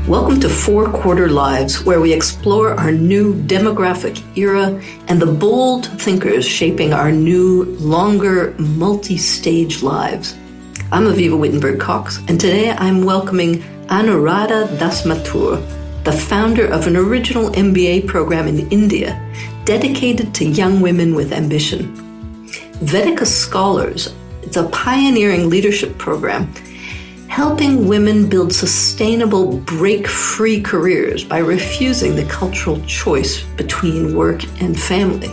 Welcome to Four Quarter Lives, where we explore our new demographic era and the bold thinkers shaping our new, longer, multi-stage lives. I'm Avivah Wittenberg-Cox, and today I'm welcoming Anuradha Das Mathur, the founder of an original MBA program in India dedicated to young women with ambition. Vedica Scholars, it's a pioneering leadership program helping women build sustainable, break-free careers by refusing the cultural choice between work and family.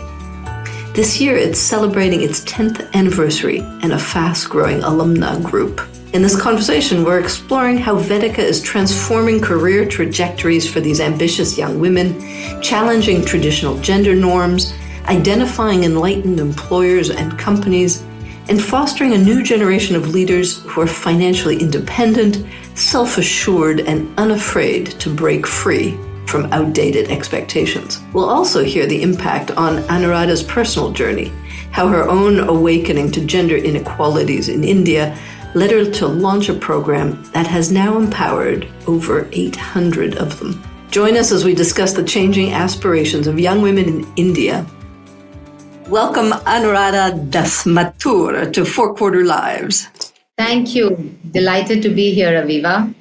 This year, it's celebrating its 10th anniversary and a fast-growing alumna group. In this conversation, we're exploring how Vedica is transforming career trajectories for these ambitious young women, challenging traditional gender norms, identifying enlightened employers and companies, and fostering a new generation of leaders who are financially independent, self-assured, and unafraid to break free from outdated expectations. We'll also hear the impact on Anuradha's personal journey, how her own awakening to gender inequalities in India led her to launch a program that has now empowered over 800 of them. Join us as we discuss the changing aspirations of young women in India. Welcome, Anuradha Das Mathur, to Four Quarter Lives. Thank you. Delighted to be here, Avivah.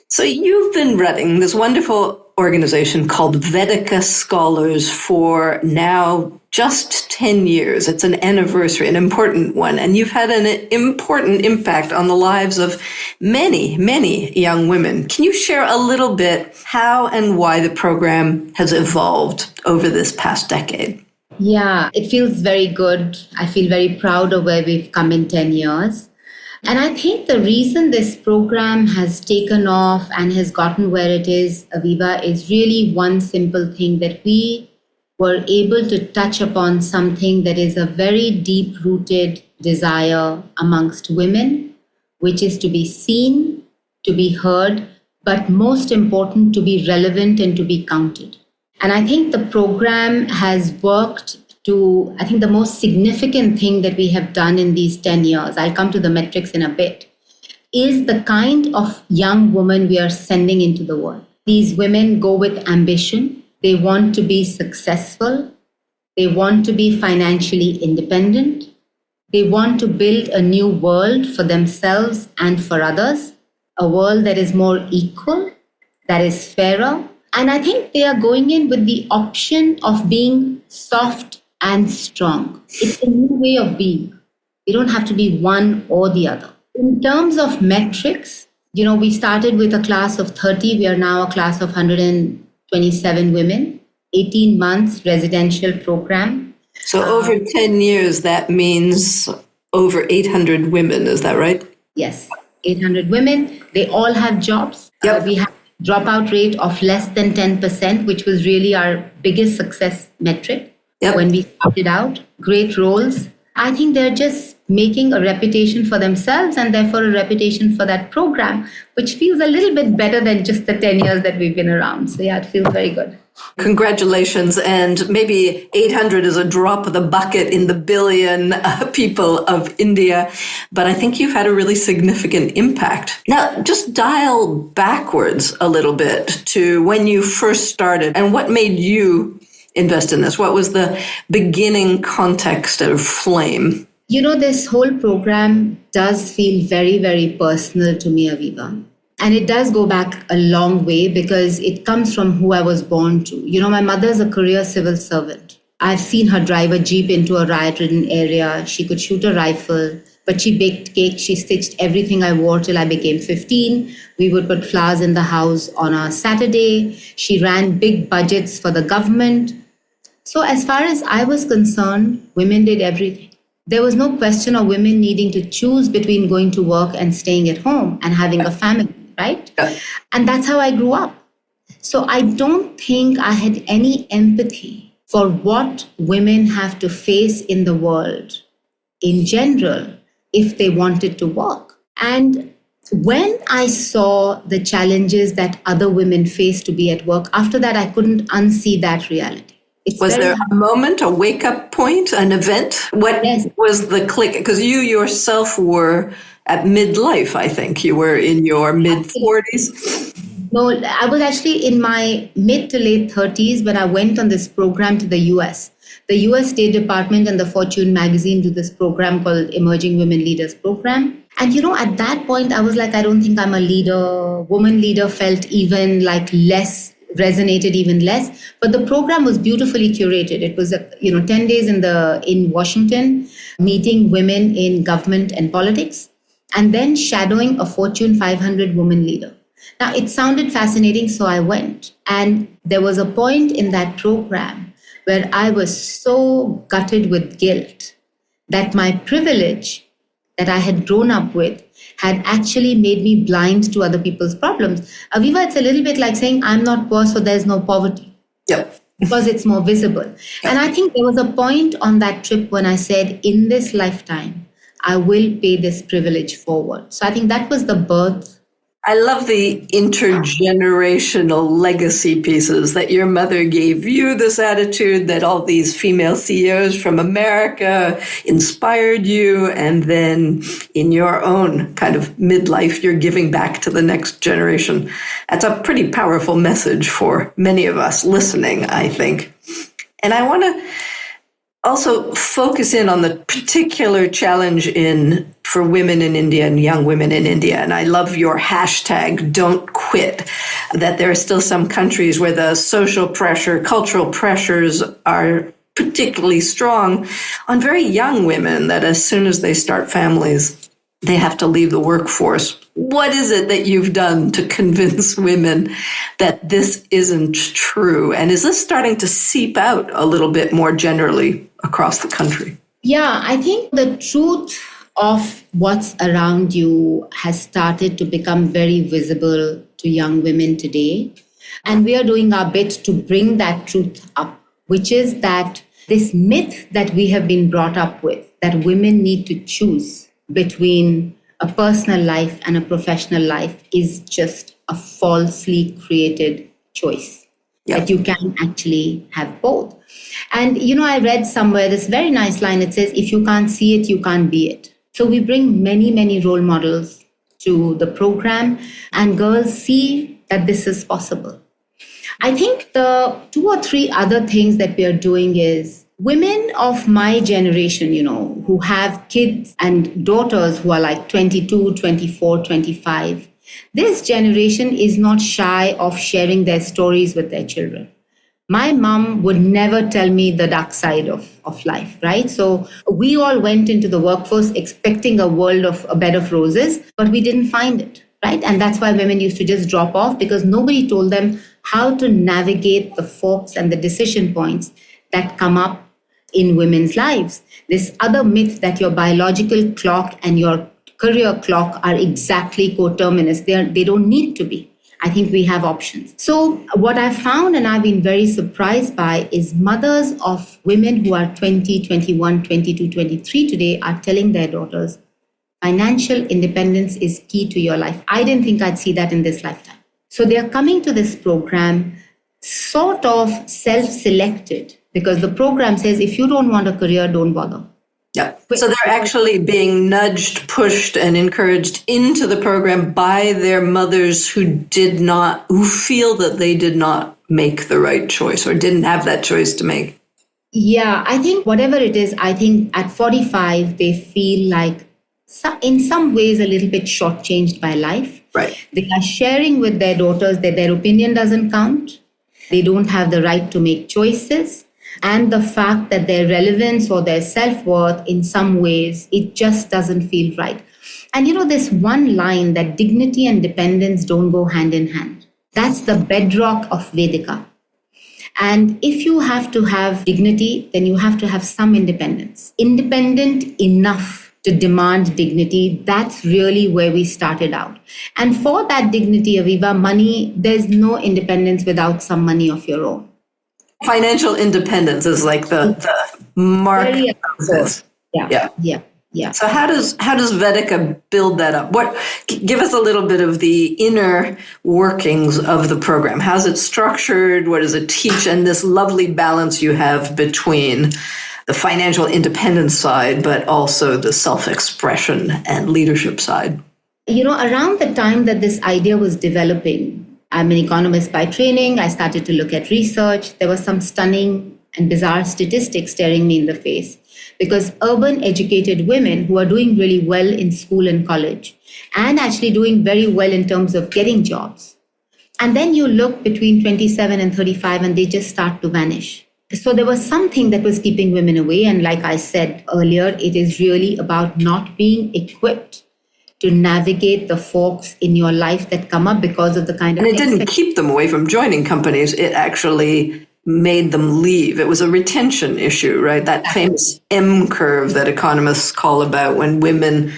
So you've been running this wonderful organization called Vedica Scholars for now just 10 years. It's an anniversary, an important one. And you've had an important impact on the lives of many, many young women. Can you share a little bit how and why the program has evolved over this past decade? Yeah, it feels very good. I feel very proud of where we've come in 10 years. And I think the reason this program has taken off and has gotten where it is, Avivah, is really one simple thing, that we were able to touch upon something that is a very deep-rooted desire amongst women, which is to be seen, to be heard, but most important, to be relevant and to be counted. And I think the program has worked to, I think the most significant thing that we have done in these 10 years, I'll come to the metrics in a bit, is the kind of young woman we are sending into the world. These women go with ambition. They want to be successful. They want to be financially independent. They want to build a new world for themselves and for others, a world that is more equal, that is fairer. And I think they are going in with the option of being soft and strong. It's a new way of being. You don't have to be one or the other. In terms of metrics, we started with a class of 30. We are now a class of 127 women, 18 months residential program. So over 10 years, that means over 800 women. Is that right? Yes, 800 women. They all have jobs. Yep. We have dropout rate of less than 10%, which was really our biggest success metric when we started out. Great roles. I think they're just making a reputation for themselves and therefore a reputation for that program, which feels a little bit better than just the 10 years that we've been around. So yeah, it feels very good. Congratulations. And maybe 800 is a drop of the bucket in the billion people of India, but I think you've had a really significant impact. Now, just dial backwards a little bit to when you first started and what made you invest in this. What was the beginning context of flame? This whole program does feel very, very personal to me, Avivah. And it does go back a long way because it comes from who I was born to. My mother's a career civil servant. I've seen her drive a jeep into a riot-ridden area. She could shoot a rifle, but she baked cake. She stitched everything I wore till I became 15. We would put flowers in the house on a Saturday. She ran big budgets for the government. So as far as I was concerned, women did everything. There was no question of women needing to choose between going to work and staying at home and having a family. Right? Yeah. And that's how I grew up. So I don't think I had any empathy for what women have to face in the world in general if they wanted to work. And when I saw the challenges that other women face to be at work, after that, I couldn't unsee that reality. Was there a moment, a wake-up point, an event? What was the click? Because you yourself were at midlife, I think. You were in your mid-40s. No, I was actually in my mid to late 30s when I went on this program to the US. The US State Department and the Fortune magazine do this program called Emerging Women Leaders Program. And at that point, I was like, I don't think I'm a leader. Woman leader felt even like less, resonated even less. But the program was beautifully curated. It was 10 days in Washington, meeting women in government and politics, and then shadowing a Fortune 500 woman leader. Now, it sounded fascinating, so I went. And there was a point in that program where I was so gutted with guilt that my privilege that I had grown up with had actually made me blind to other people's problems. Avivah, it's a little bit like saying, I'm not poor, so there's no poverty. Yep. Because it's more visible. And I think there was a point on that trip when I said, in this lifetime, I will pay this privilege forward. So I think that was the birth. I love the intergenerational legacy pieces that your mother gave you this attitude, that all these female CEOs from America inspired you. And then in your own kind of midlife, you're giving back to the next generation. That's a pretty powerful message for many of us listening, I think. And I want to also focus in on the particular challenge for women in India and young women in India. And I love your hashtag, don't quit, that there are still some countries where the social pressure, cultural pressures are particularly strong on very young women, that as soon as they start families, they have to leave the workforce. What is it that you've done to convince women that this isn't true? And is this starting to seep out a little bit more generally across the country? Yeah, I think the truth of what's around you has started to become very visible to young women today. And we are doing our bit to bring that truth up, which is that this myth that we have been brought up with, that women need to choose between a personal life and a professional life, is just a falsely created choice. Yep. That you can actually have both. And, I read somewhere this very nice line. It says, if you can't see it, you can't be it. So we bring many, many role models to the program, and girls see that this is possible. I think the 2 or 3 other things that we are doing is, women of my generation, who have kids and daughters who are like 22, 24, 25, this generation is not shy of sharing their stories with their children. My mom would never tell me the dark side of life, right? So we all went into the workforce expecting a world of a bed of roses, but we didn't find it, right? And that's why women used to just drop off, because nobody told them how to navigate the forks and the decision points that come up in women's lives. This other myth that your biological clock and your career clock are exactly coterminous. They don't need to be. I think we have options. So what I've found, and I've been very surprised by, is mothers of women who are 20, 21, 22, 23 today are telling their daughters, financial independence is key to your life. I didn't think I'd see that in this lifetime. So they're coming to this program sort of self-selected, because the program says, if you don't want a career, don't bother. Yeah. So they're actually being nudged, pushed, and encouraged into the program by their mothers who feel that they did not make the right choice or didn't have that choice to make. Yeah, I think whatever it is, I think at 45, they feel like in some ways a little bit shortchanged by life. Right. They are sharing with their daughters that their opinion doesn't count. They don't have the right to make choices. And the fact that their relevance or their self-worth, in some ways, it just doesn't feel right. And this one line that dignity and dependence don't go hand in hand. That's the bedrock of Vedica. And if you have to have dignity, then you have to have some independence. Independent enough to demand dignity, that's really where we started out. And for that dignity, Avivah, money, there's no independence without some money of your own. Financial independence is like the mark of this. Yeah. So how does Vedica build that up? Give us a little bit of the inner workings of the program. How's it structured? What does it teach? And this lovely balance you have between the financial independence side, but also the self-expression and leadership side. Around the time that this idea was developing, I'm an economist by training. I started to look at research. There were some stunning and bizarre statistics staring me in the face, because urban educated women who are doing really well in school and college and actually doing very well in terms of getting jobs. And then you look between 27 and 35 and they just start to vanish. So there was something that was keeping women away. And like I said earlier, it is really about not being equipped to navigate the forks in your life that come up because of the kind of... And it didn't keep them away from joining companies. It actually made them leave. It was a retention issue, right? That famous M curve that economists call about when women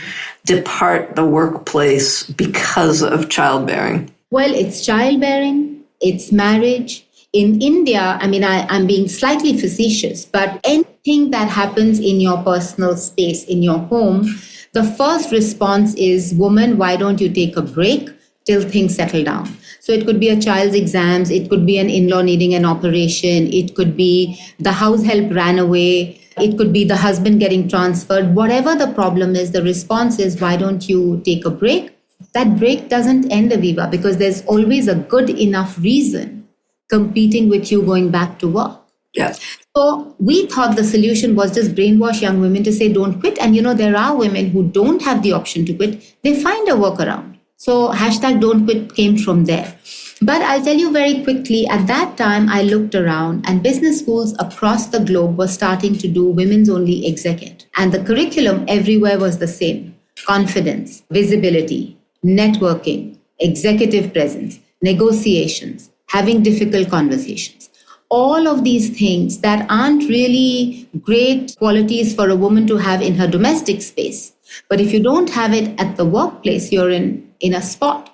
depart the workplace because of childbearing. Well, it's childbearing, it's marriage. In India, I'm being slightly facetious, but anything that happens in your personal space, in your home, the first response is, woman, why don't you take a break till things settle down? So it could be a child's exams, it could be an in-law needing an operation, it could be the house help ran away, it could be the husband getting transferred. Whatever the problem is, the response is, why don't you take a break? That break doesn't end, Avivah, because there's always a good enough reason competing with you going back to work. Yeah. So we thought the solution was just brainwash young women to say, don't quit. And there are women who don't have the option to quit. They find a workaround. So #don't quit came from there. But I'll tell you very quickly, at that time, I looked around and business schools across the globe were starting to do women's only exec ed. And the curriculum everywhere was the same: confidence, visibility, networking, executive presence, negotiations, having difficult conversations. All of these things that aren't really great qualities for a woman to have in her domestic space. But if you don't have it at the workplace, you're in a spot.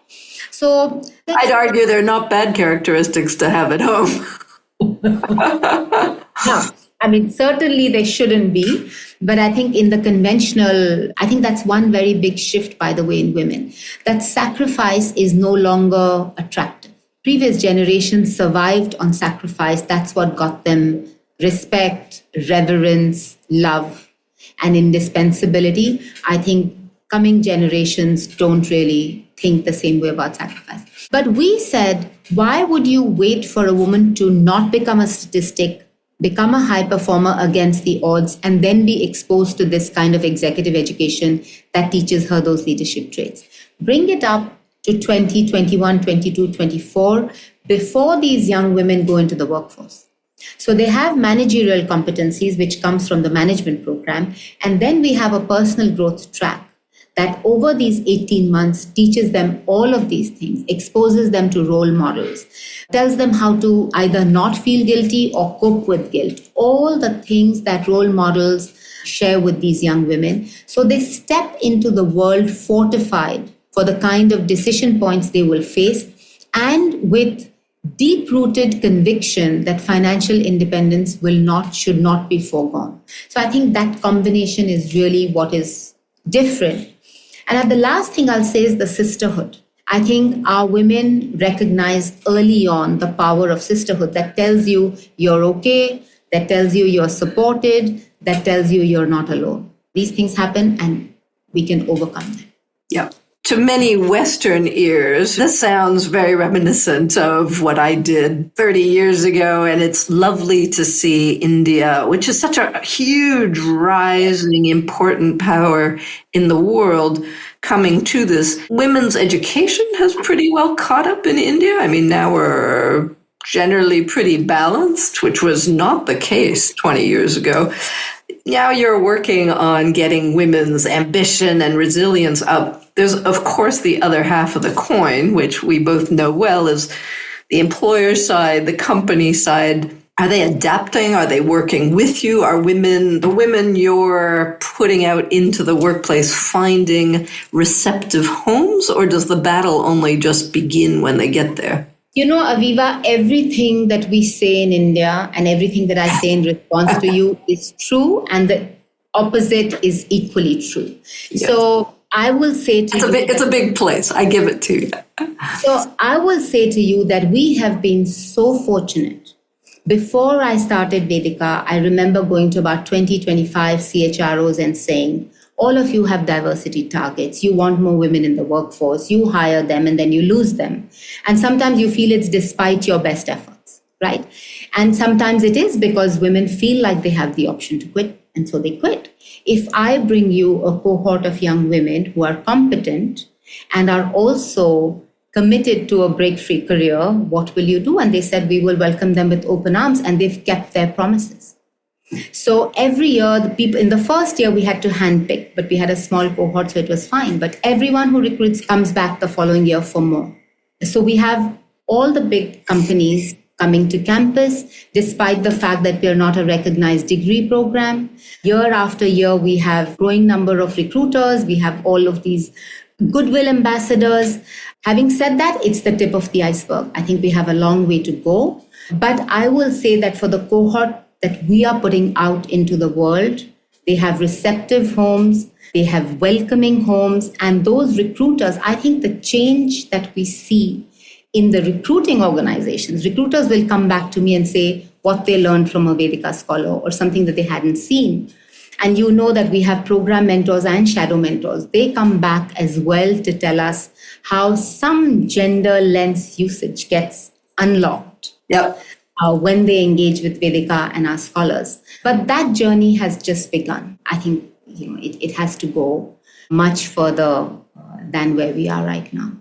So I'd argue they're not bad characteristics to have at home. No, certainly they shouldn't be. But I think in the conventional, I think that's one very big shift, by the way, in women, that sacrifice is no longer attractive. Previous generations survived on sacrifice. That's what got them respect, reverence, love, and indispensability. I think coming generations don't really think the same way about sacrifice. But we said, why would you wait for a woman to not become a statistic, become a high performer against the odds, and then be exposed to this kind of executive education that teaches her those leadership traits? Bring it up to 20, 21, 22, 24, before these young women go into the workforce. So they have managerial competencies, which comes from the management program. And then we have a personal growth track that over these 18 months teaches them all of these things, exposes them to role models, tells them how to either not feel guilty or cope with guilt, all the things that role models share with these young women. So they step into the world fortified for the kind of decision points they will face, and with deep-rooted conviction that financial independence should not be foregone. So I think that combination is really what is different. And the last thing I'll say is the sisterhood. I think our women recognize early on the power of sisterhood that tells you you're okay, that tells you you're supported, that tells you you're not alone. These things happen and we can overcome them. Yeah. To many Western ears, this sounds very reminiscent of what I did 30 years ago. And it's lovely to see India, which is such a huge, rising, important power in the world, coming to this. Women's education has pretty well caught up in India. Now we're generally pretty balanced, which was not the case 20 years ago. Now you're working on getting women's ambition and resilience up. There's, of course, the other half of the coin, which we both know well, is the employer side, the company side. Are they adapting? Are they working with you? Are the women you're putting out into the workplace finding receptive homes, or does the battle only just begin when they get there? Avivah, everything that we say in India and everything that I say in response to you is true, and the opposite is equally true. Yes. So I will say to you... It's a big place. I give it to you. So I will say to you that we have been so fortunate. Before I started Vedica, I remember going to about 20, 25 CHROs and saying, all of you have diversity targets. You want more women in the workforce. You hire them and then you lose them. And sometimes you feel it's despite your best efforts, right? And sometimes it is because women feel like they have the option to quit, and so they quit. If I bring you a cohort of young women who are competent and are also committed to a break-free career, what will you do? And they said, we will welcome them with open arms, and they've kept their promises. So every year, the people in the first year, we had to handpick, but we had a small cohort, so it was fine. But everyone who recruits comes back the following year for more. So we have all the big companies coming to campus, despite the fact that we are not a recognized degree program. Year after year, we have growing number of recruiters. We have all of these goodwill ambassadors. Having said that, it's the tip of the iceberg. I think we have a long way to go. But I will say that for the cohort that we are putting out into the world, they have receptive homes, they have welcoming homes, and those recruiters, I think the change that we see in the recruiting organizations, recruiters will come back to me and say what they learned from a Vedica scholar or something that they hadn't seen. And you know that we have program mentors and shadow mentors. They come back as well to tell us how some gender lens usage gets unlocked. Yep. When they engage with Vedica and our scholars. But that journey has just begun. I think it has to go much further than where we are right now.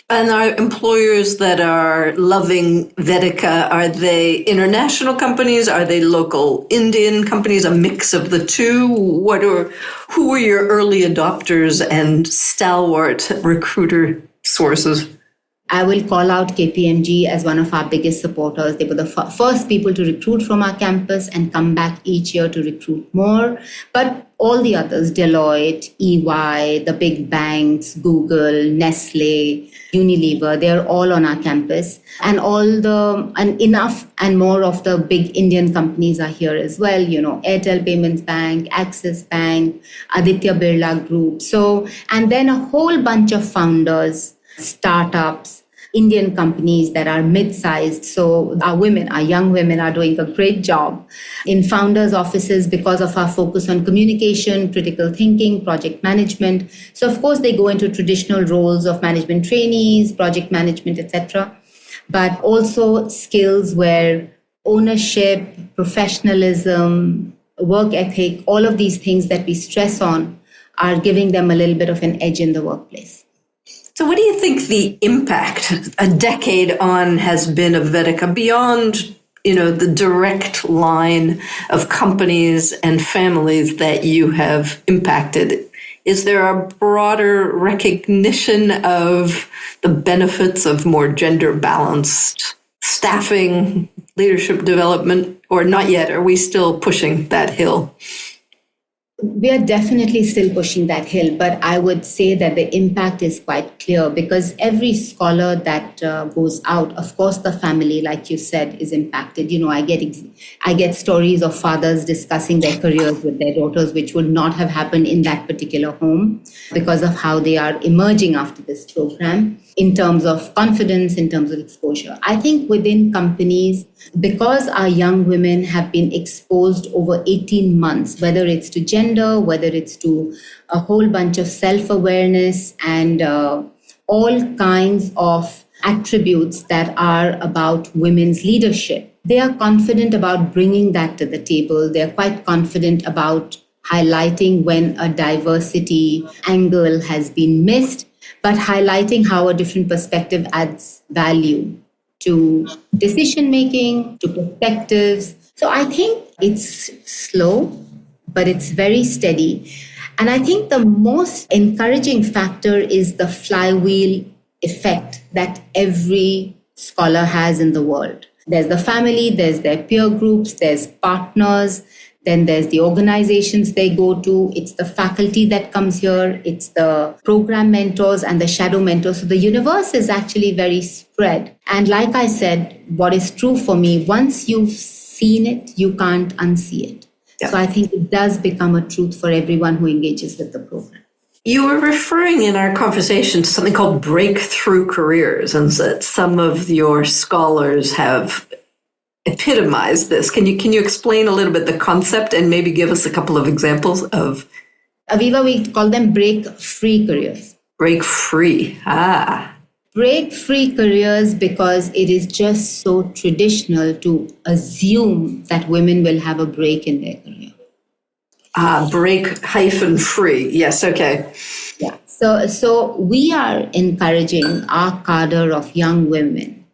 And our employers that are loving Vedica, are they international companies? Are they local Indian companies? A mix of the two? Who were your early adopters and stalwart recruiter sources? I will call out KPMG as one of our biggest supporters. They were the first people to recruit from our campus and come back each year to recruit more. But all the others, Deloitte, EY, the big banks, Google, Nestle, Unilever, they're all on our campus. And enough and more of the big Indian companies are here as well. Airtel Payments Bank, Axis Bank, Aditya Birla Group. And then a whole bunch of founders, startups, Indian companies that are mid-sized. So our young women are doing a great job in founders' offices because of our focus on communication, critical thinking, project management. So of course, they go into traditional roles of management trainees, project management, etc. But also skills where ownership, professionalism, work ethic, all of these things that we stress on are giving them a little bit of an edge in the workplace. So what do you think the impact a decade on has been of Vedica beyond, the direct line of companies and families that you have impacted? Is there a broader recognition of the benefits of more gender balanced staffing, leadership development, or not yet? Are we still pushing that hill? We are definitely still pushing that hill, but I would say that the impact is quite clear because every scholar that goes out, of course, the family, like you said, is impacted. I get stories of fathers discussing their careers with their daughters, which would not have happened in that particular home because of how they are emerging after this program in terms of confidence, in terms of exposure. I think within companies, because our young women have been exposed over 18 months, whether it's to gender, whether it's to a whole bunch of self-awareness and all kinds of attributes that are about women's leadership, they are confident about bringing that to the table. They're quite confident about highlighting when a diversity angle has been missed, but highlighting how a different perspective adds value to decision-making, to perspectives. So I think it's slow, but it's very steady. And I think the most encouraging factor is the flywheel effect that every scholar has in the world. There's the family, there's their peer groups, there's partners, then there's the organizations they go to, it's the faculty that comes here, it's the program mentors and the shadow mentors. So the universe is actually very spread. And like I said, what is true for me, once you've seen it, you can't unsee it. Yeah. So I think it does become a truth for everyone who engages with the program. You were referring in our conversation to something called breakthrough careers, and that some of your scholars have epitomized this. Can you explain a little bit the concept and maybe give us a couple of examples of Aviva, we call them break-free careers. Break free. Break-free careers because it is just so traditional to assume that women will have a break in their career. Break-free. Yes, okay. Yeah. So we are encouraging our cadre of young women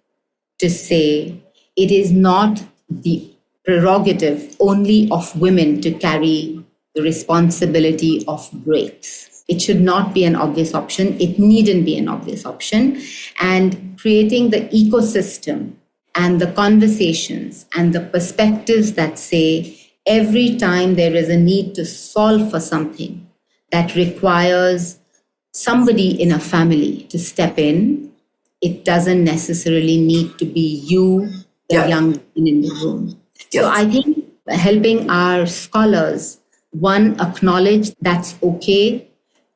to say it is not the prerogative only of women to carry the responsibility of breaks. It should not be an obvious option. It needn't be an obvious option. And creating the ecosystem and the conversations and the perspectives that say every time there is a need to solve for something that requires somebody in a family to step in, it doesn't necessarily need to be you, the young woman in the room. So I think helping our scholars, one, acknowledge that's okay,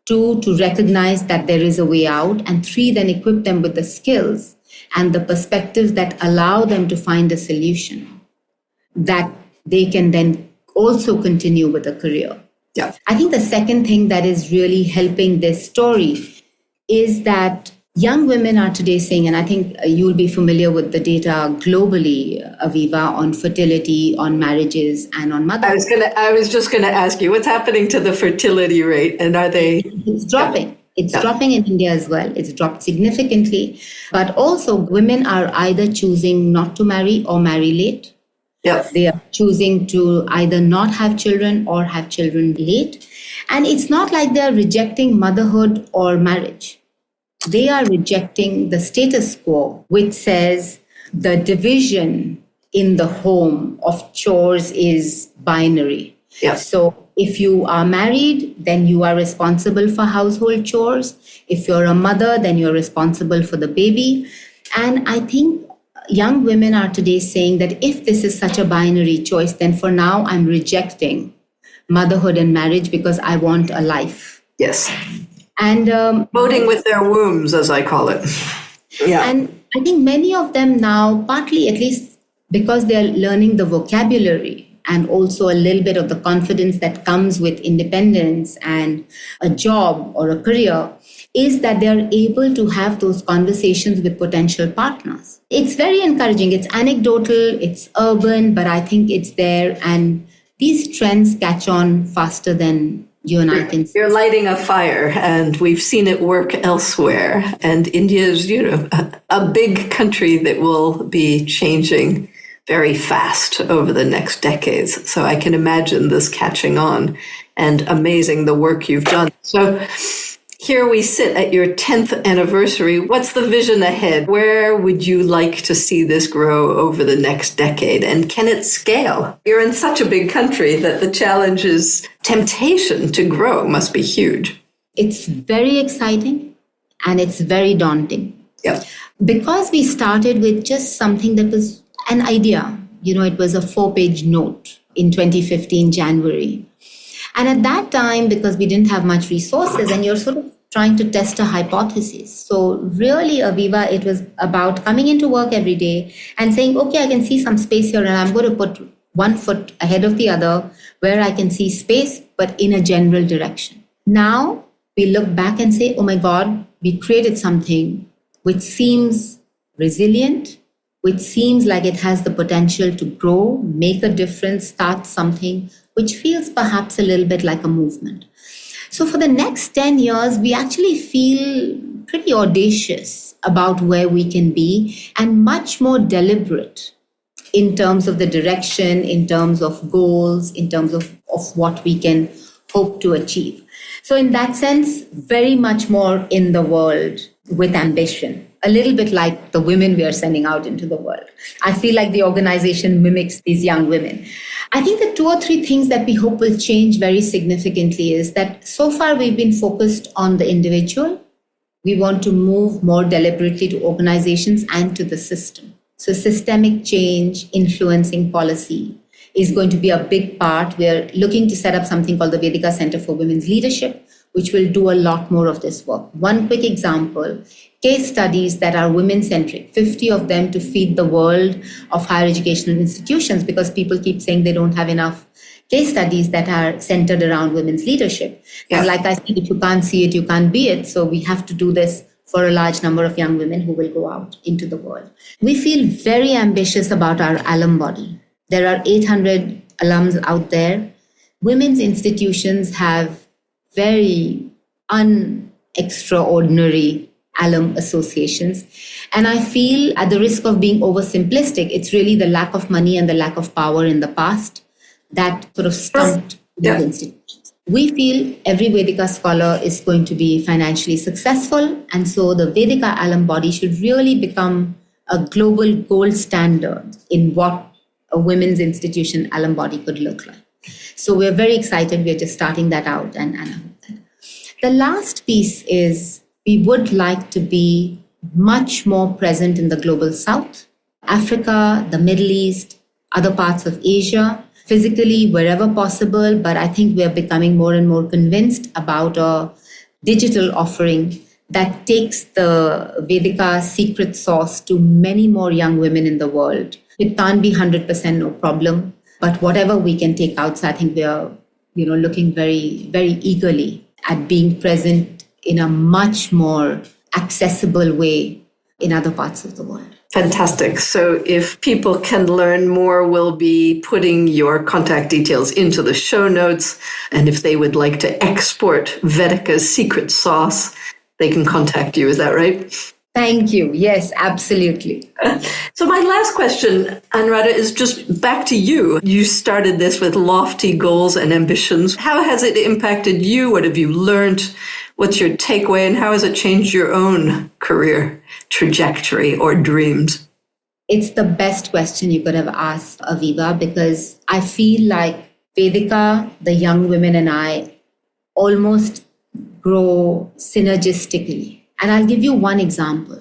two, to recognize that there is a way out, and three, then equip them with the skills and the perspectives that allow them to find a solution that they can then also continue with a career. Yeah. I think the second thing that is really helping this story is that young women are today saying, and I think you'll be familiar with the data globally, Aviva, on fertility, on marriages, and on motherhood. I was just going to ask you, what's happening to the fertility rate, and are they? It's dropping. It's dropping in India as well. It's dropped significantly. But also, women are either choosing not to marry or marry late. Yeah. They are choosing to either not have children or have children late. And it's not like they're rejecting motherhood or marriage. They are rejecting the status quo, which says the division in the home of chores is binary. Yeah. So if you are married, then you are responsible for household chores. If you're a mother, then you're responsible for the baby. And I think young women are today saying that if this is such a binary choice, then for now I'm rejecting motherhood and marriage because I want a life. Yes. And voting with their wombs, as I call it. Yeah. And I think many of them now, partly at least because they're learning the vocabulary and also a little bit of the confidence that comes with independence and a job or a career, is that they're able to have those conversations with potential partners. It's very encouraging. It's anecdotal, it's urban, but I think it's there. And these trends catch on faster than you and I can see. You're lighting a fire, and we've seen it work elsewhere. And India is, a big country that will be changing very fast over the next decades. So I can imagine this catching on, and amazing the work you've done. So here we sit at your 10th anniversary. What's the vision ahead? Where would you like to see this grow over the next decade? And can it scale? You're in such a big country that the challenge is temptation to grow must be huge. It's very exciting and it's very daunting. Yeah. Because we started with just something that was an idea. It was a 4-page note in 2015, January. And at that time, because we didn't have much resources, and you're sort of trying to test a hypothesis. So really, Aviva, it was about coming into work every day and saying, okay, I can see some space here, and I'm going to put one foot ahead of the other where I can see space, but in a general direction. Now we look back and say, oh my God, we created something which seems resilient, which seems like it has the potential to grow, make a difference, start something, which feels perhaps a little bit like a movement. So for the next 10 years, we actually feel pretty audacious about where we can be and much more deliberate in terms of the direction, in terms of goals, in terms of what we can hope to achieve. So in that sense, very much more in the world with ambition, a little bit like the women we are sending out into the world. I feel like the organization mimics these young women. I think the 2 or 3 things that we hope will change very significantly is that so far we've been focused on the individual. We want to move more deliberately to organizations and to the system. So systemic change, influencing policy is going to be a big part. We're looking to set up something called the Vedica Center for Women's Leadership, which will do a lot more of this work. One quick example, case studies that are women-centric, 50 of them to feed the world of higher educational institutions, because people keep saying they don't have enough case studies that are centered around women's leadership. Yeah. And like I said, if you can't see it, you can't be it. So we have to do this for a large number of young women who will go out into the world. We feel very ambitious about our alum body. There are 800 alums out there. Women's institutions have very unextraordinary alum associations. And I feel, at the risk of being oversimplistic, it's really the lack of money and the lack of power in the past that sort of stumped these institutions. We feel every Vedica scholar is going to be financially successful. And so the Vedica alum body should really become a global gold standard in what a women's institution alum body could look like. So we're very excited. We're just starting that out. And I hope that. The last piece is we would like to be much more present in the global south, Africa, the Middle East, other parts of Asia, physically wherever possible. But I think we're becoming more and more convinced about a digital offering that takes the Vedica secret sauce to many more young women in the world. It can't be 100% no problem, but whatever we can take out, so I think we are, looking very, very eagerly at being present in a much more accessible way in other parts of the world. Fantastic. So if people can learn more, we'll be putting your contact details into the show notes. And if they would like to export Vedica's secret sauce, they can contact you. Is that right? Thank you. Yes, absolutely. So my last question, Anuradha, is just back to you. You started this with lofty goals and ambitions. How has it impacted you? What have you learned? What's your takeaway? And how has it changed your own career trajectory or dreams? It's the best question you could have asked, Avivah, because I feel like Vedica, the young women and I almost grow synergistically. And I'll give you one example.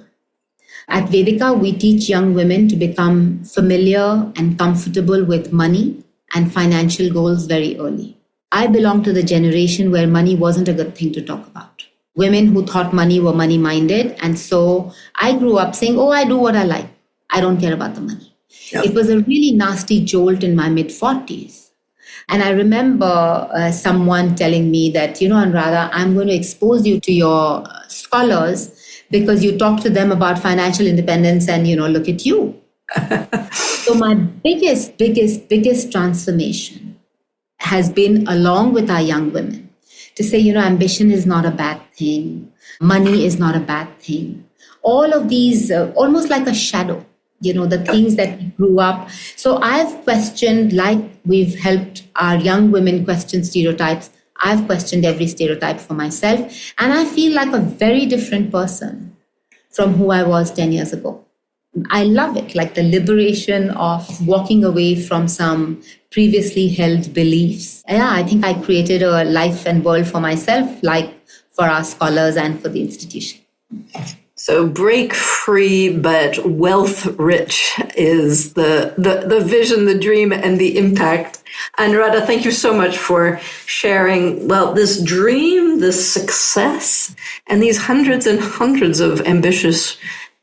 At Vedica, we teach young women to become familiar and comfortable with money and financial goals very early. I belong to the generation where money wasn't a good thing to talk about. Women who thought money were money-minded. And so I grew up saying, I do what I like. I don't care about the money. Yep. It was a really nasty jolt in my mid-40s. And I remember someone telling me that, Anuradha, I'm going to expose you to your scholars because you talk to them about financial independence and, look at you. So my biggest transformation has been, along with our young women, to say, ambition is not a bad thing. Money is not a bad thing. All of these, almost like a shadow, the things that we grew up. So I've questioned, like we've helped our young women question stereotypes, I've questioned every stereotype for myself. And I feel like a very different person from who I was 10 years ago. I love it, like the liberation of walking away from some previously held beliefs. Yeah, I think I created a life and world for myself, like for our scholars and for the institution. So break free but wealth rich is the vision, the dream, and the impact. Anuradha, thank you so much for sharing, this dream, this success, and these hundreds and hundreds of ambitious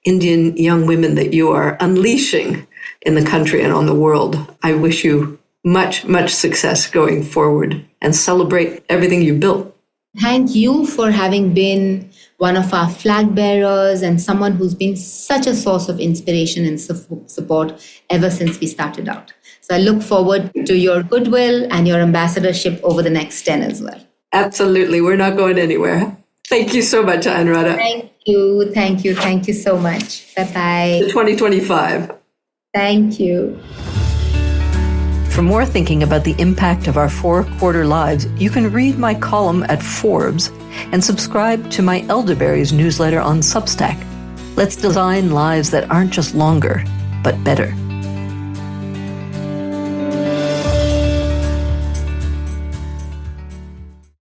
Indian young women that you are unleashing in the country and on the world. I wish you much, much success going forward and celebrate everything you built. Thank you for having been one of our flag bearers and someone who's been such a source of inspiration and support ever since we started out. So I look forward to your goodwill and your ambassadorship over the next 10 as well. Absolutely. We're not going anywhere. Thank you so much, Anuradha. Thank you. Thank you. Thank you so much. Bye-bye. 2025. Thank you. For more thinking about the impact of our 4-quarter lives, you can read my column at Forbes and subscribe to my Elderberries newsletter on Substack. Let's design lives that aren't just longer, but better.